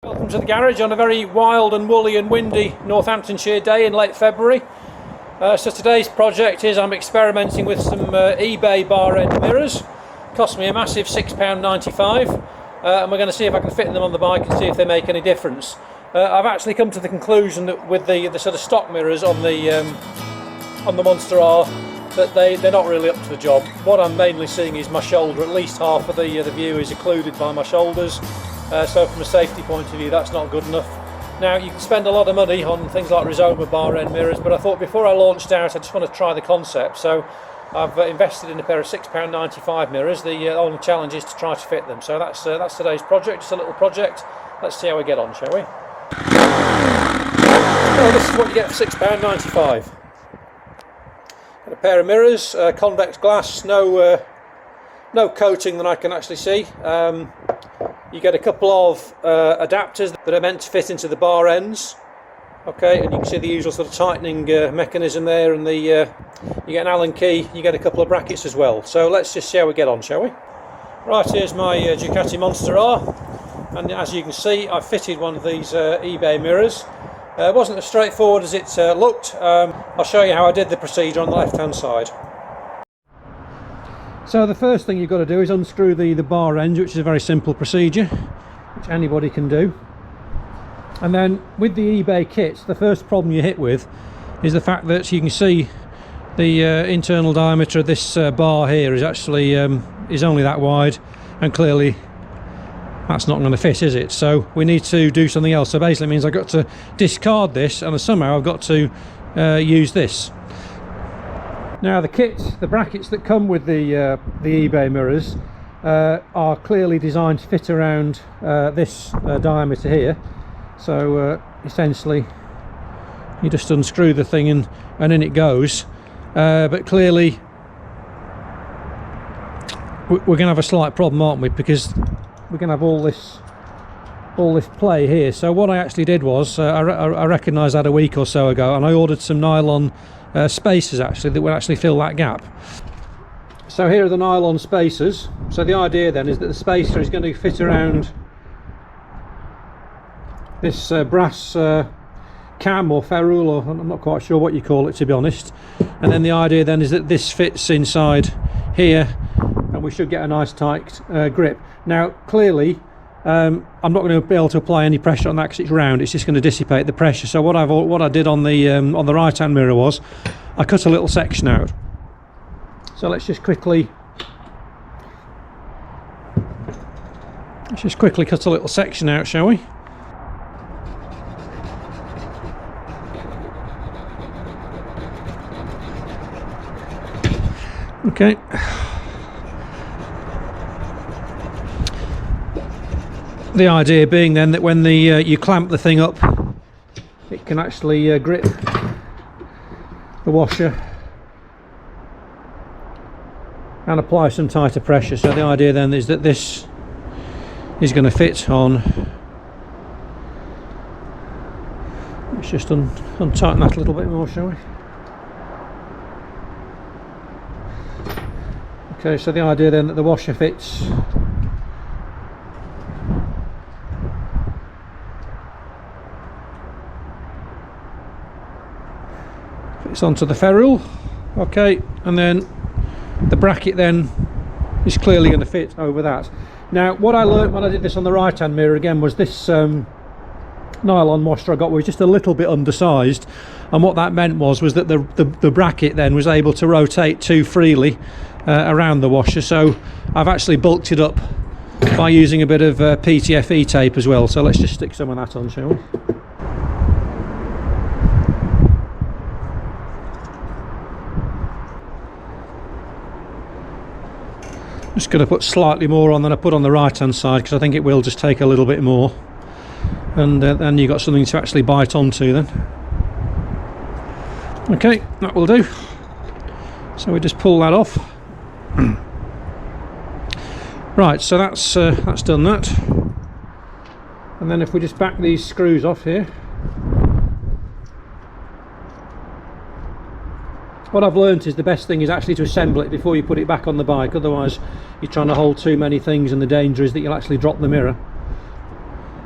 Welcome to the garage on a very wild and woolly and windy Northamptonshire day in late February. So today's project is I'm experimenting with some eBay bar end mirrors. Cost me a massive £6.95 and we're going to see if I can fit them on the bike and see if they make any difference. I've actually come to the conclusion that with the sort of stock mirrors on the Monster R, that they're not really up to the job. What I'm mainly seeing is my shoulder. At least half of the view is occluded by my shoulders. So from a safety point of view, that's not good enough. Now, you can spend a lot of money on things like Rizoma bar end mirrors, but I thought before I launched out, I just want to try the concept. So I've invested in a pair of £6.95 mirrors. The only challenge is to try to fit them. So that's today's project, just a little project. Let's see how we get on, shall we? Well, this is what you get for £6.95. Got a pair of mirrors, convex glass, no coating that I can actually see. You get a couple of adapters that are meant to fit into the bar ends. Okay, and you can see the usual sort of tightening mechanism there, and you get an Allen key, you get a couple of brackets as well. So let's just see how we get on, shall we? Right, here's my Ducati Monster R, and as you can see, I've fitted one of these eBay mirrors. It wasn't as straightforward as it looked. I'll show you how I did the procedure on the left hand side. So the first thing you've got to do is unscrew the bar end, which is a very simple procedure, which anybody can do. And then with the eBay kits, the first problem you hit with is the fact that you can see the internal diameter of this bar here is actually is only that wide, and clearly that's not going to fit, is it? So we need to do something else. So basically it means I've got to discard this, and somehow I've got to use this. Now the kit, the brackets that come with the eBay mirrors are clearly designed to fit around this diameter here. So essentially you just unscrew the thing and in it goes. But clearly we're going to have a slight problem, aren't we? Because we're going to have all this play here. So what I actually did was I recognised that a week or so ago, and I ordered some nylon spacers actually that will actually fill that gap. So here are the nylon spacers. So the idea then is that the spacer is going to fit around this brass cam or ferrule, or I'm not quite sure what you call it, to be honest. And then the idea then is that this fits inside here, and we should get a nice tight grip. Now clearly I'm not going to be able to apply any pressure on that because it's round. It's just going to dissipate the pressure. So what I did on the right hand mirror was I cut a little section out. So let's just quickly cut a little section out, shall we? Okay. The idea being then that when you clamp the thing up, it can actually grip the washer and apply some tighter pressure. So the idea then is that this is going to fit on. Let's just untighten that a little bit more, shall we? Okay, so the idea then that the washer fits onto the ferrule. Okay, and then the bracket then is clearly going to fit over that. Now what I learned when I did this on the right hand mirror again was this nylon washer I got was just a little bit undersized, and what that meant was that the bracket then was able to rotate too freely around the washer. So I've actually bulked it up by using a bit of PTFE tape as well. So let's just stick some of that on, shall we? Just going to put slightly more on than I put on the right hand side, because I think it will just take a little bit more, and then you've got something to actually bite onto then. Okay, that will do. So we just pull that off. Right, so that's done that. And then if we just back these screws off here, what I've learnt is the best thing is actually to assemble it before you put it back on the bike. Otherwise you're trying to hold too many things, and the danger is that you'll actually drop the mirror.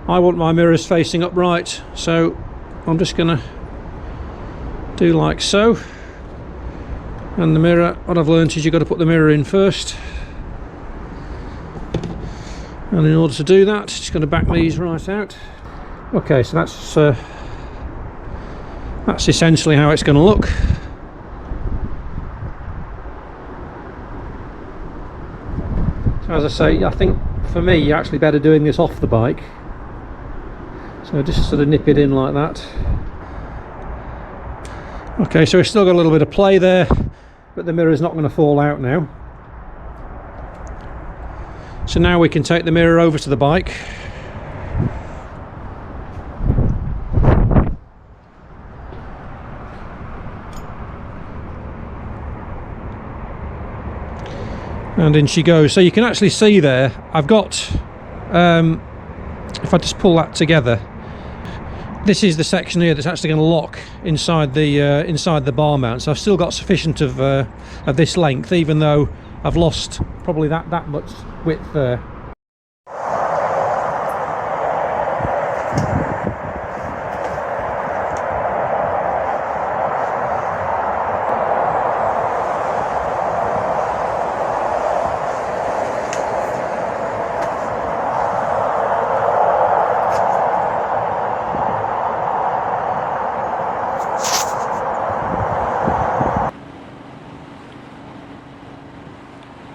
I want my mirrors facing upright, so I'm just going to do like so. And the mirror, what I've learnt is you've got to put the mirror in first. And in order to do that, just going to back these right out. Okay, so that's essentially how it's going to look. So as I say, I think for me you're actually better doing this off the bike. So just sort of nip it in like that. Okay, so we've still got a little bit of play there, but the mirror's not going to fall out now. So now we can take the mirror over to the bike. And in she goes. So you can actually see there, I've got, if I just pull that together, this is the section here that's actually going to lock inside the bar mount. So I've still got sufficient of this length, even though I've lost probably that much width there.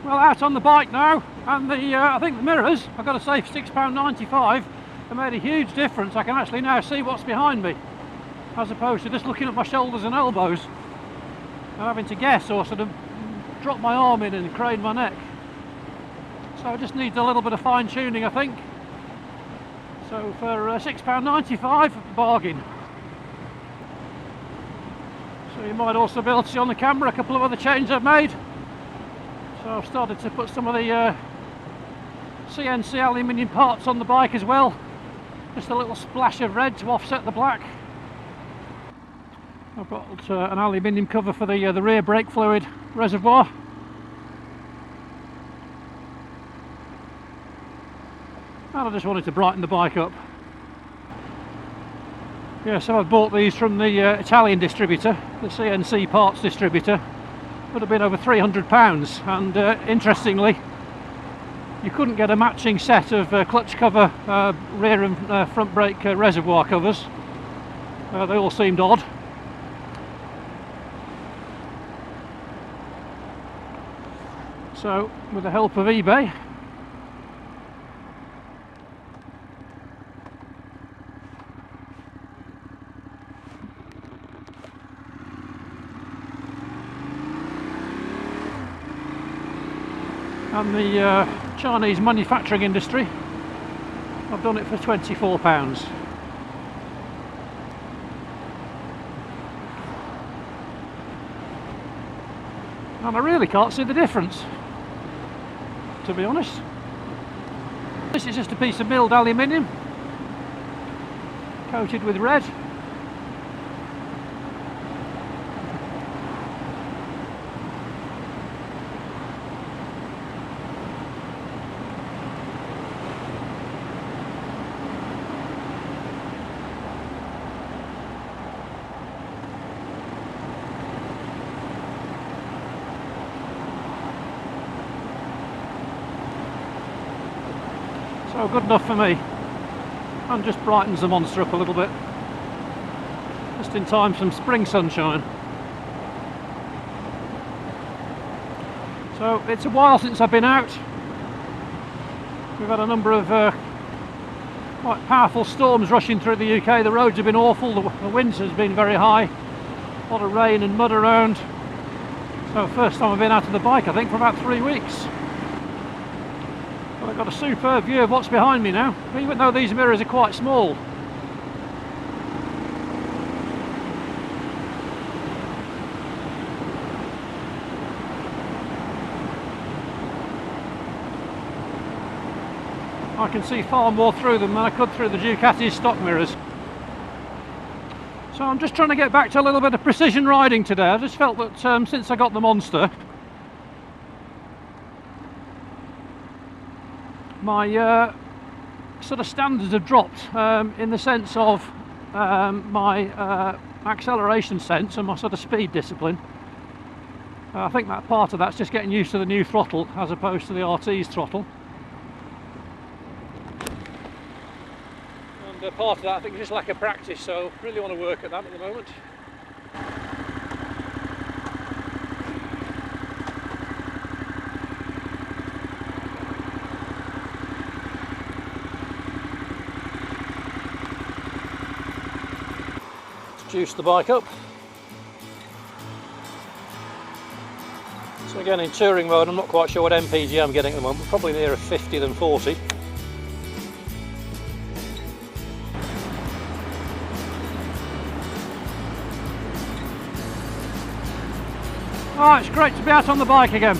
Well, out on the bike now, and I think the mirrors, I've got to say, for £6.95, have made a huge difference. I can actually now see what's behind me, as opposed to just looking at my shoulders and elbows and having to guess or sort of drop my arm in and crane my neck. So it just needs a little bit of fine tuning, I think. So for £6.95, bargain. So you might also be able to see on the camera a couple of other changes I've made. So I've started to put some of the CNC aluminium parts on the bike as well. Just a little splash of red to offset the black. I've got an aluminium cover for the rear brake fluid reservoir. And I just wanted to brighten the bike up. Yeah, so I've bought these from the Italian distributor, the CNC parts distributor. Would have been over £300, and interestingly, you couldn't get a matching set of clutch cover, rear and front brake reservoir covers. They all seemed odd. So with the help of eBay, and the Chinese manufacturing industry, I've done it for £24. And I really can't see the difference, to be honest. This is just a piece of milled aluminium coated with red. So good enough for me, and just brightens the monster up a little bit, just in time for some spring sunshine. So it's a while since I've been out. We've had a number of quite powerful storms rushing through the UK. The roads have been awful, the winds has been very high, a lot of rain and mud around. So first time I've been out of the bike, I think, for about 3 weeks. I've got a superb view of what's behind me now, even though these mirrors are quite small. I can see far more through them than I could through the Ducati stock mirrors. So I'm just trying to get back to a little bit of precision riding today. I just felt that since I got the Monster, my sort of standards have dropped in the sense of my acceleration sense and my sort of speed discipline. I think that part of that's just getting used to the new throttle as opposed to the RT's throttle. And part of that I think is just lack of practice, so really want to work at that at the moment. Juice the bike up. So again, in touring mode, I'm not quite sure what MPG I'm getting at the moment, probably nearer 50 than 40. Oh, it's great to be out on the bike again.